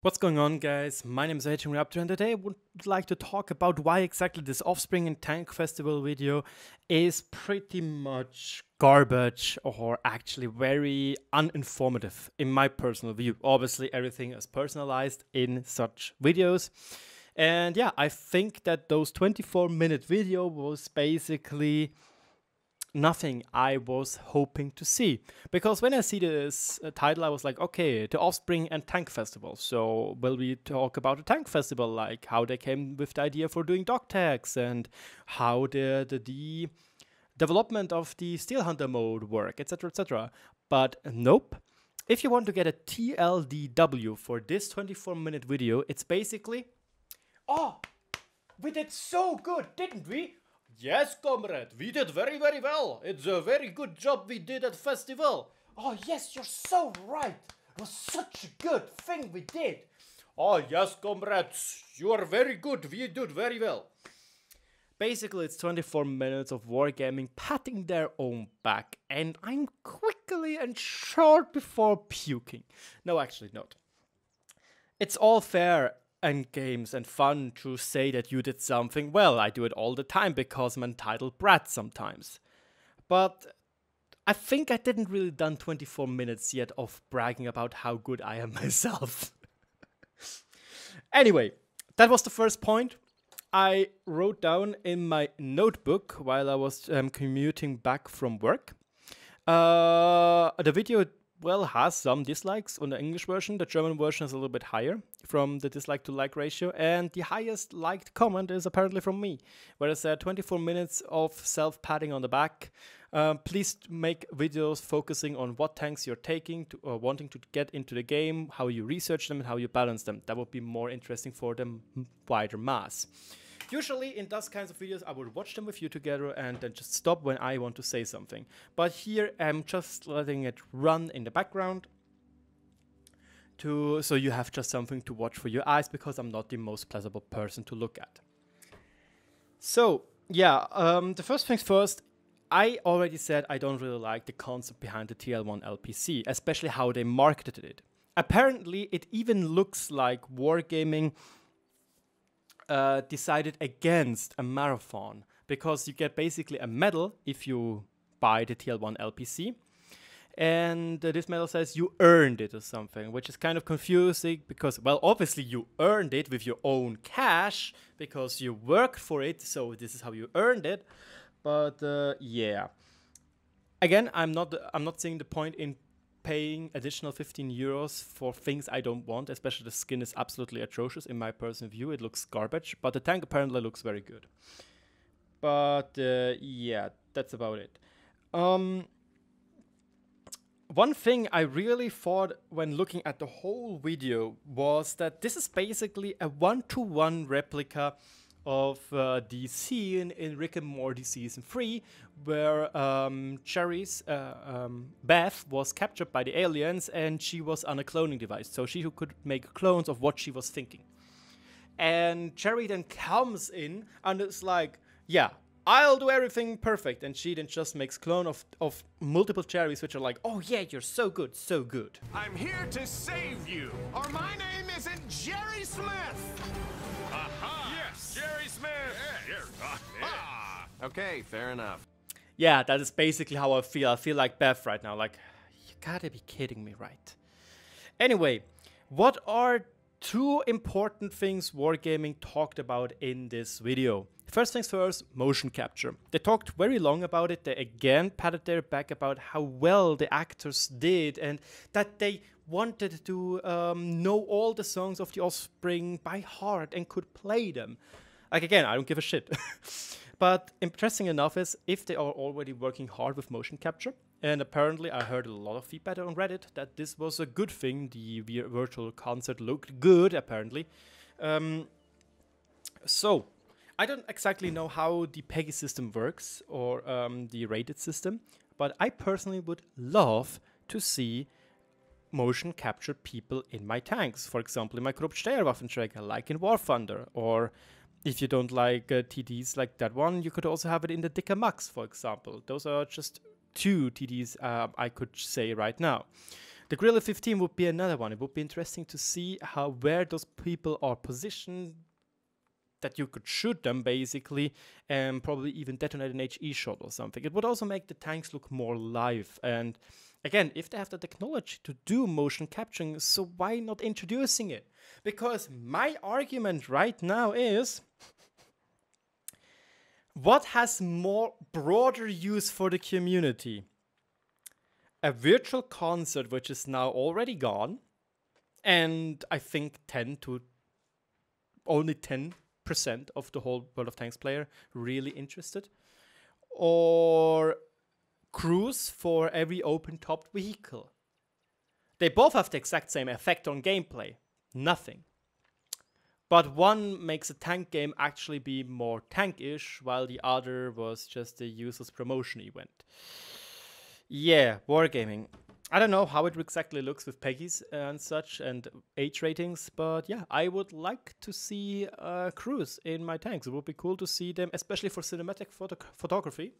What's going on, guys? My name is RagingRaptor, and today I would like to talk about why exactly this Offspring and Tank Festival video is pretty much garbage, or actually very uninformative in my personal view. Obviously, everything is personalized in such videos. And yeah, I think that those 24-minute video was basically nothing I was hoping to see. Because when I see this title, I was like, okay, the Offspring and Tank Festival. So will we talk about the Tank Festival, like how they came with the idea for doing dog tags and how the development of the Steel Hunter mode work, etc., etc. But nope. If you want to get a TLDW for this 24-minute video, it's basically, oh, we did so good, didn't we? Yes, comrade, we did very, very well. It's a very good job we did at festival. Oh, yes, you're so right. It was such a good thing we did. Oh, yes, comrades, you are very good. We did very well. Basically, it's 24 minutes of wargaming patting their own back, and I'm quickly and short before puking. No, actually not. It's all fair and games and fun to say that you did something well. I do it all the time because I'm entitled brat sometimes. But I think I didn't really done 24 minutes yet of bragging about how good I am myself. Anyway, that was the first point I wrote down in my notebook while I was commuting back from work. The video, well, has some dislikes on the English version. The German version is a little bit higher from the dislike to like ratio, and the highest liked comment is apparently from me, where I said 24 minutes of self-patting on the back. Please make videos focusing on what tanks you're taking to, or wanting to get into the game, how you research them and how you balance them. That would be more interesting for the wider mass. Usually in those kinds of videos, I would watch them with you together and then just stop when I want to say something. But here I'm just letting it run in the background so you have just something to watch for your eyes, because I'm not the most pleasurable person to look at. So yeah, the first things first, I already said I don't really like the concept behind the TL1 LPC, especially how they marketed it. Apparently it even looks like Wargaming decided against a marathon, because you get basically a medal if you buy the TL1 LPC, and this medal says you earned it or something, which is kind of confusing because, well, obviously you earned it with your own cash because you worked for it, so this is how you earned it. But yeah, again, I'm not seeing the point in paying additional 15 euros for things I don't want, especially the skin is absolutely atrocious in my personal view. It looks garbage, but the tank apparently looks very good. But yeah, that's about it. One thing I really thought when looking at the whole video was that this is basically a one-to-one replica of the scene in Rick and Morty Season 3, where Cherry's Beth was captured by the aliens and she was on a cloning device, so she could make clones of what she was thinking. And Cherry then comes in and it's like, yeah, I'll do everything perfect, and she then just makes clone of multiple Cherries, which are like, oh yeah, you're so good, so good. I'm here to save you, or my name isn't Jerry Smith! Aha! Yes, Jerry Smith! Okay, fair enough. Yeah, that is basically how I feel. I feel like Beth right now, like, you gotta be kidding me, right? Anyway, what are two important things Wargaming talked about in this video? First things first, motion capture. They talked very long about it. They again patted their back about how well the actors did and that they wanted to know all the songs of the Offspring by heart and could play them. Like, again, I don't give a shit. But interesting enough is if they are already working hard with motion capture, and apparently I heard a lot of feedback on Reddit that this was a good thing. The virtual concert looked good, apparently. So I don't exactly know how the PEGI system works, or the rated system, but I personally would love to see motion captured people in my tanks. For example, in my Grobsteuerwaffenträger, like in War Thunder, or if you don't like TDs like that one, you could also have it in the Dicker Max, for example. Those are just two TDs I could say right now. The Guerrilla 15 would be another one. It would be interesting to see where those people are positioned, that you could shoot them basically, and probably even detonate an HE shot or something. It would also make the tanks look more live. And again, if they have the technology to do motion capturing, so why not introducing it? Because my argument right now is, what has more broader use for the community? A virtual concert, which is now already gone, and I think only 10% of the whole World of Tanks player really interested, or cruise for every open-topped vehicle. They both have the exact same effect on gameplay. Nothing. But one makes a tank game actually be more tankish, while the other was just a useless promotion event. Yeah, wargaming. I don't know how it exactly looks with Peggy's and such and age ratings, but yeah, I would like to see crews in my tanks. It would be cool to see them, especially for cinematic photography,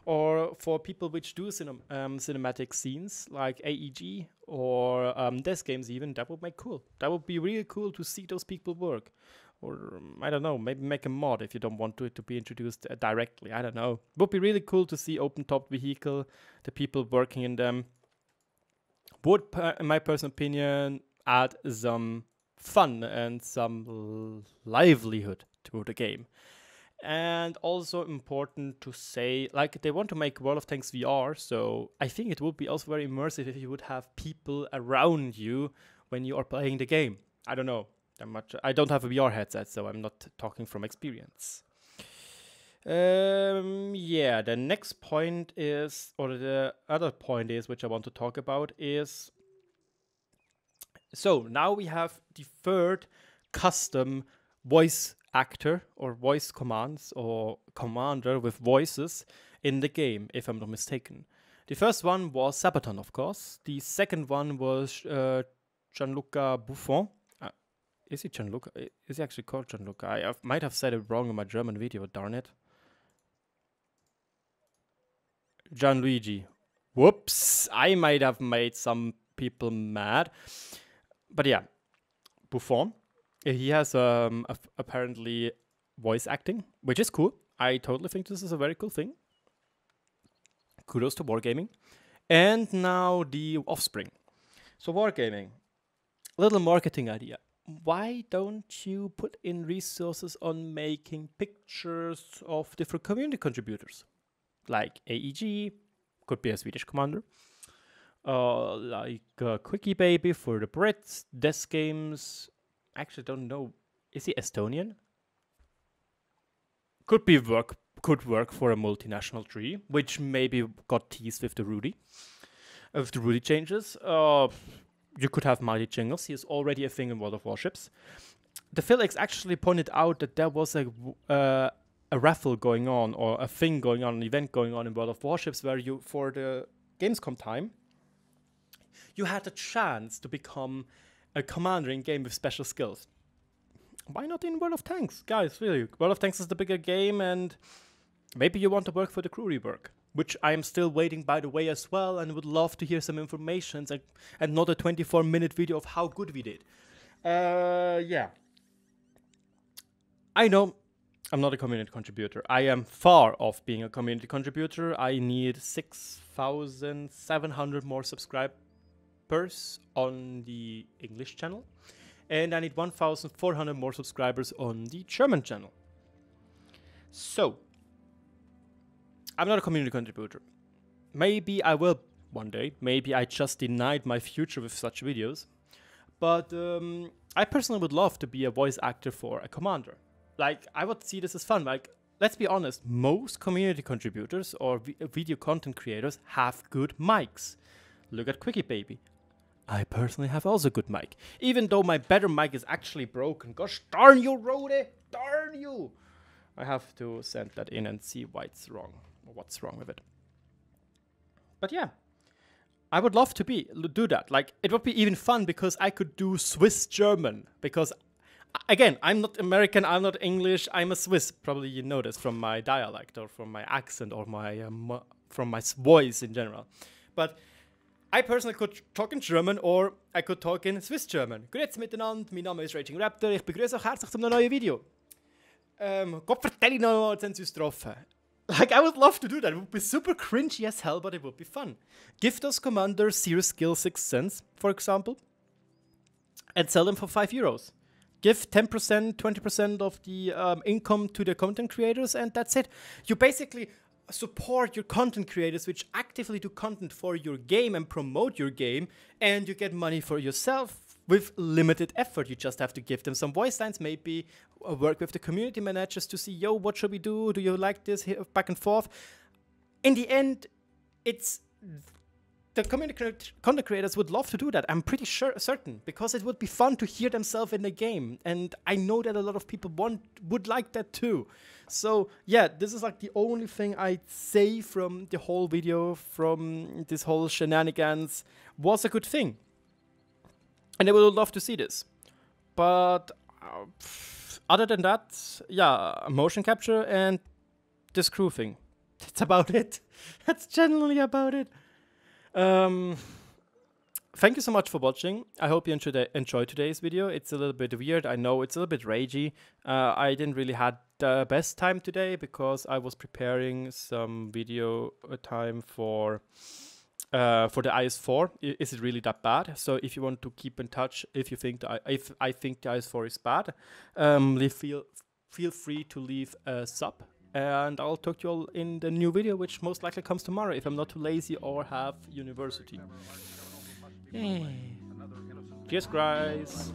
or for people which do cinematic scenes like AEG or death games even. That would make cool. That would be really cool to see those people work. Or, I don't know, maybe make a mod if you don't want it to be introduced directly. I don't know. It would be really cool to see open-top vehicle, the people working in them. Would, in my personal opinion, add some fun and some livelihood to the game. And also important to say, like, they want to make World of Tanks VR, so I think it would be also very immersive if you would have people around you when you are playing the game. I don't know. I don't have a VR headset, so I'm not talking from experience. Yeah, the next point is, or the other point is, which I want to talk about is, so now we have the third custom voice actor or voice commands or commander with voices in the game, if I'm not mistaken. The first one was Sabaton, of course. The second one was Gianluca Buffon. Is he Gianluca? Is he actually called Gianluca? I might have said it wrong in my German video, darn it. Gianluigi. Whoops! I might have made some people mad. But yeah, Buffon. He has apparently voice acting, which is cool. I totally think this is a very cool thing. Kudos to Wargaming. And now the Offspring. So Wargaming. Little marketing idea. Why don't you put in resources on making pictures of different community contributors? Like AEG, could be a Swedish commander. Like Quickie Baby for the Brits, Death Games. Actually, don't know. Is he Estonian? Could work for a multinational tree, which maybe got teased with the Rudy changes. You could have Mighty Jingles. He is already a thing in World of Warships. The Philix actually pointed out that there was a raffle going on, or a thing going on, an event going on in World of Warships, where you, for the Gamescom time, you had a chance to become a commander in game with special skills. Why not in World of Tanks? Guys, really, World of Tanks is the bigger game, and maybe you want to work for the crew rework, which I am still waiting, by the way, as well, and would love to hear some information and not a 24-minute video of how good we did. Yeah. I know I'm not a community contributor. I am far off being a community contributor. I need 6,700 more subscribers on the English channel, and I need 1,400 more subscribers on the German channel. So, I'm not a community contributor. Maybe I will one day. Maybe I just denied my future with such videos. But I personally would love to be a voice actor for a commander. Like, I would see this as fun. Like, let's be honest, most community contributors or video content creators have good mics. Look at Quickie Baby. I personally have also good mic. Even though my better mic is actually broken. Gosh darn you, Rode! Darn you! I have to send that in and see why it's wrong. Or what's wrong with it. But yeah. I would love to do that. Like, it would be even fun because I could do Swiss German. Because, again, I'm not American, I'm not English, I'm a Swiss. Probably you know this from my dialect or from my accent or my from my voice in general. But I personally could talk in German or I could talk in Swiss German. Grüezi miteinander, mein Name ist RagingRaptor, ich begrüße euch herzlich zu einem neuen Video. Gott vertell ich noch, jetzt haben sie uns getroffen. Like, I would love to do that. It would be super cringy as hell, but it would be fun. Give those commanders Zero Skill 6 cents, for example, and sell them for €5. Give 10%, 20% of the income to the content creators, and that's it. You basically support your content creators which actively do content for your game and promote your game, and you get money for yourself with limited effort. You just have to give them some voice lines, maybe work with the community managers to see, yo, what should we do? Do you like this? Back and forth. In the end, it's the content creators would love to do that. I'm pretty certain, because it would be fun to hear themselves in the game, and I know that a lot of people would like that too. So yeah, this is like the only thing I'd say from the whole video, from this whole shenanigans, was a good thing. And I would love to see this. But other than that, yeah, motion capture and this crew thing. That's about it. That's generally about it. Thank you so much for watching. I hope you enjoyed today's video. It's a little bit weird. I know it's a little bit ragey. I didn't really had the best time today because I was preparing some video time for the IS4. Is it really that bad? So if you want to keep in touch, if you think if I think the IS4 is bad, feel free to leave a sub, and I'll talk to you all in the new video, which most likely comes tomorrow if I'm not too lazy or have university. Cheers, guys.